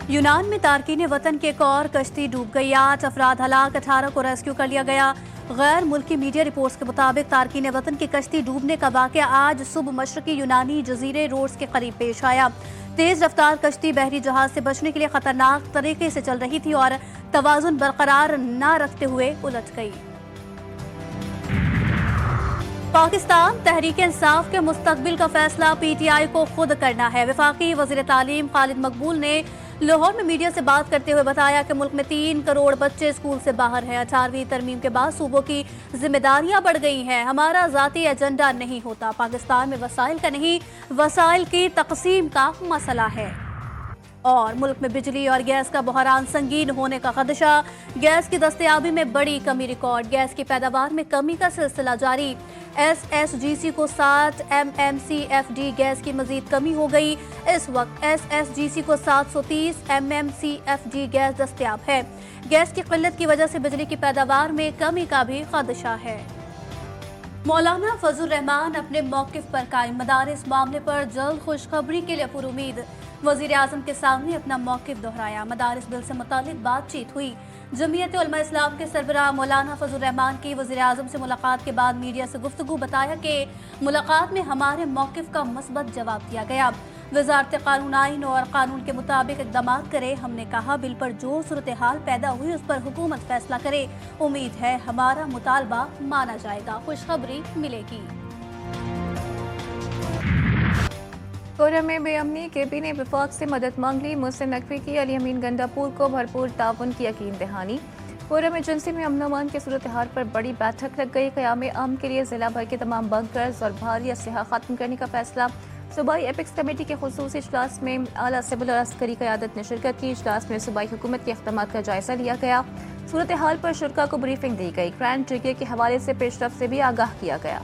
यूनान में तारकीन वतन की एक और कश्ती डूब गई। 8 अफराद हलाक, 18 को रेस्क्यू कर लिया गया। गैर मुल्की मीडिया रिपोर्ट्स के मुताबिक तारकीन वतन की कश्ती डूबने का वाक़या आज सुबह मशरकी यूनानी जजीरे रोड्स के करीब पेश आया। तेज रफ्तार कश्ती बहरी जहाज से बचने के लिए खतरनाक तरीके से चल रही थी और तवाज़ुन बरकरार न रखते हुए उलट गई। पाकिस्तान तहरीक इंसाफ के मुस्तकबिल का फैसला PTI को खुद करना है। वफाकी वज़ीर तालीम खालिद मकबूल ने लाहौर में मीडिया से बात करते हुए बताया कि मुल्क में 3 करोड़ बच्चे स्कूल से बाहर हैं। 18वीं तरमीम के बाद सूबों की जिम्मेदारियां बढ़ गई हैं। हमारा ज़ाती एजेंडा नहीं होता। पाकिस्तान में वसाइल का नहीं, वसाइल की तकसीम का मसला है। और मुल्क में बिजली और गैस का बहरान संगीन होने का खदशा। गैस की दस्तयाबी में बड़ी कमी रिकॉर्ड। गैस की पैदावार में कमी का सिलसिला जारी। SSGC को 7 MMCFD गैस की मजीद कमी हो गई। इस वक्त SSGC को 730 MMCFD गैस दस्तयाब है। गैस की किल्लत की वजह से बिजली की पैदावार में कमी का भी खदशा है। मौलाना फजल रहमान अपने मौक़िफ़ पर कायम। मदारिस मामले पर जल्द खुशखबरी के लिए पुरुमीद। वज़ीर आज़म के सामने अपना मौक़िफ़ दोहराया। मदारिस बिल से मुतालिक बातचीत हुई। जमीयत उलमा इस्लाम के सरबराह मौलाना फजल रहमान की वज़ीर आज़म से मुलाकात के बाद मीडिया से गुफ्तगू। बताया कि मुलाकात में हमारे मौक़िफ़ का मस्बत जवाब दिया गया। वज़ारत क़ानून आइन और कानून के मुताबिक इक़दाम करे। हमने कहा बिल पर जो सूरत हाल पैदा हुई उस पर हुकूमत फैसला करे। उम्मीद है हमारा मुतालबा माना जाएगा। खुशखबरी मिलेगी। कोरम में बेअमनी। KP ने वफाक से मदद मांग ली। मुहसिन नकवी की अली अमीन गंडापुर को भरपूर ताउन की यकीन दहानी। कोरम एजेंसी में अमन अमान की सूरत हाल पर बड़ी बैठक लग गई। क़याम अमन के लिए जिला भर के तमाम बंकर्स और भारी असलहा खत्म करने का फैसला। सूबाई एपिक्स कमेटी के खुसूसी इजलास में आला सिविल और अस्करी क़यादत ने शिरकत की। इजलास में सूबाई हुकूमत के इक़दामात का जायजा लिया गया। सूरत हाल पर शुरा को ब्रीफिंग दी गई। ग्रैंड ट्रिगर के हवाले से पेशरफ से भी आगाह किया गया।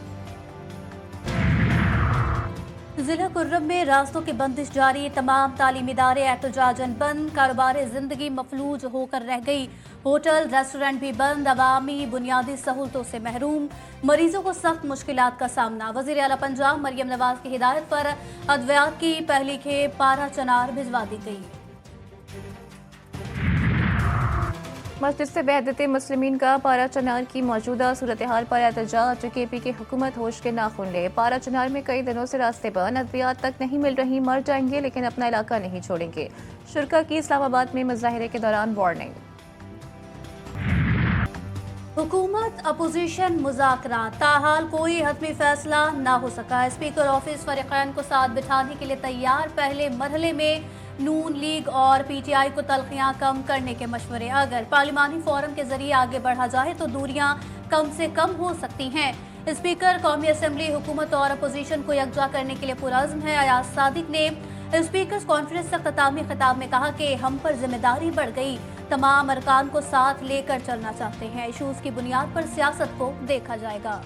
जिला कुर्रम में रास्तों की बंदिश जारी। तमाम तालीमी इदारे एहतजाजन बंद। कारोबार जिंदगी मफलूज होकर रह गई। होटल रेस्टोरेंट भी बंद। अवामी बुनियादी सहूलतों से महरूम। मरीजों को सख्त मुश्किलात का सामना। वज़ीर आला पंजाब मरियम नवाज की हिदायत पर अद्वियात की पहली खेप पारा चनार भिजवा दी गई। मस्जिद से वहदत मुस्लिमीन का पारा चनार की मौजूदा सूरत हाल पर एहतजाज। KP की हुकूमत होश के नाखून ले। पारा चनार में कई दिनों से रास्ते बंद। अद्वियात तक नहीं मिल रही। मर जाएंगे लेकिन अपना इलाका नहीं छोड़ेंगे। शुरा की इस्लामाबाद में मुजाहिरे के दौरान वार्निंग। हुकूमत अपोजिशन मुज़ाकरात। ताहाल कोई हतमी फैसला ना हो सका। स्पीकर ऑफिस फरीक़ैन को साथ बिठाने के लिए तैयार। पहले मरहले में नून लीग और PTI को तलखियां कम करने के मशवरे। अगर पार्लिमानी फोरम के जरिए आगे बढ़ा जाए तो दूरियां कम से कम हो सकती हैं। स्पीकर कौमी असम्बली हुकूमत और अपोजिशन को यकजा करने के लिए पुरअज़्म है। अयाज सादिक ने स्पीकर्स कॉन्फ्रेंस का ख़ितामी खिताब में कहा कि हम पर जिम्मेदारी बढ़ गई। तमाम अरकान को साथ लेकर चलना चाहते हैं। इशूज़ की बुनियाद पर सियासत को देखा जाएगा।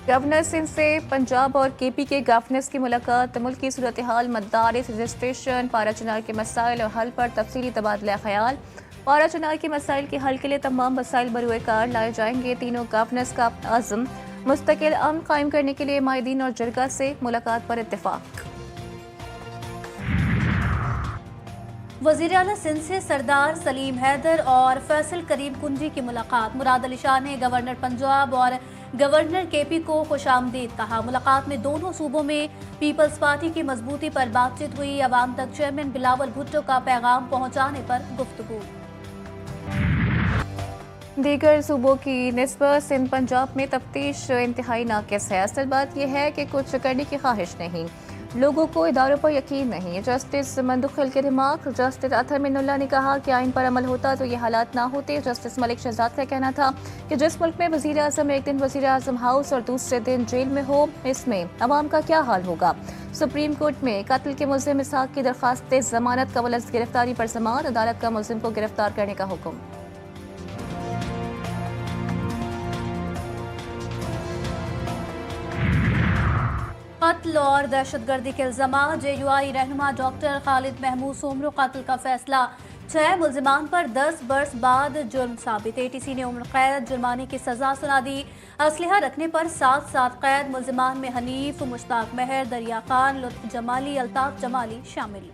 गवर्नर सिंध से पंजाब और KP के गवर्नर्स की मुलाकात। मुल्क की सूरत हाल, मदारिस, रजिस्ट्रेशन, पारा चनार के मसाइल और हल पर तफसीली तबादला ख्याल। पारा चनार के मसाइल के हल के लिए तमाम मसाइल बरूए कार लाए जाएंगे। तीनों गवर्नर्स का आज़म मुस्तकिल अमन कायम करने के लिए माहिदीन और जरगा से मुलाकात पर इत्तेफाक। वज़ीर आला सिंध से सरदार सलीम हैदर और फैसल करीम कुंजी की मुलाकात। मुराद अली शाह ने गवर्नर पंजाब और गवर्नर KP को खुशामदीद कहा। मुलाकात में दोनों सूबों में पीपल्स पार्टी की मजबूती पर बातचीत हुई। अवाम तक चेयरमैन बिलावल भुट्टो का पैगाम पहुंचाने पर गुफ्तगू। दीगर सूबों की निस्बत सिंध पंजाब में तफ्तीश इंतहाई नाकिस है। असल बात यह है कि कुछ करने की ख्वाहिश नहीं, लोगों को इदारों पर यकीन नहीं। जस्टिस मंदुखिल के दिमाग। जस्टिस अतहर मिनुल्लाह ने कहा कि आइन पर अमल होता तो ये हालात ना होते। जस्टिस मलिक शहजाद का कहना था कि जिस मुल्क में वज़ीर आज़म एक दिन वज़ीर आज़म हाउस और दूसरे दिन जेल में हो, इसमें अवाम का क्या हाल होगा। सुप्रीम कोर्ट में कत्ल के मुल्ज़िम इसहाक की दरख्वास्त जमानत कबल अज़ गिरफ्तारी पर समाअत। अदालत का मुल्ज़िम को गिरफ्तार करने का हुक्म। कत्ल और दहशतगर्दी के इल्जाम। JUI रहनुमा डॉक्टर खालिद महमूद सोमरो कत्ल का फैसला। 6 मुलजिमान पर 10 बरस बाद जुर्म साबित। ATC ने उम्र कैद जुर्माने की सजा सुना दी। असलहा रखने पर 7 साल कैद। मुलजिमान में हनीफ, मुश्ताक मेहर, दरिया खान, लुत्फ जमाली, अल्ताफ जमाली शामिल।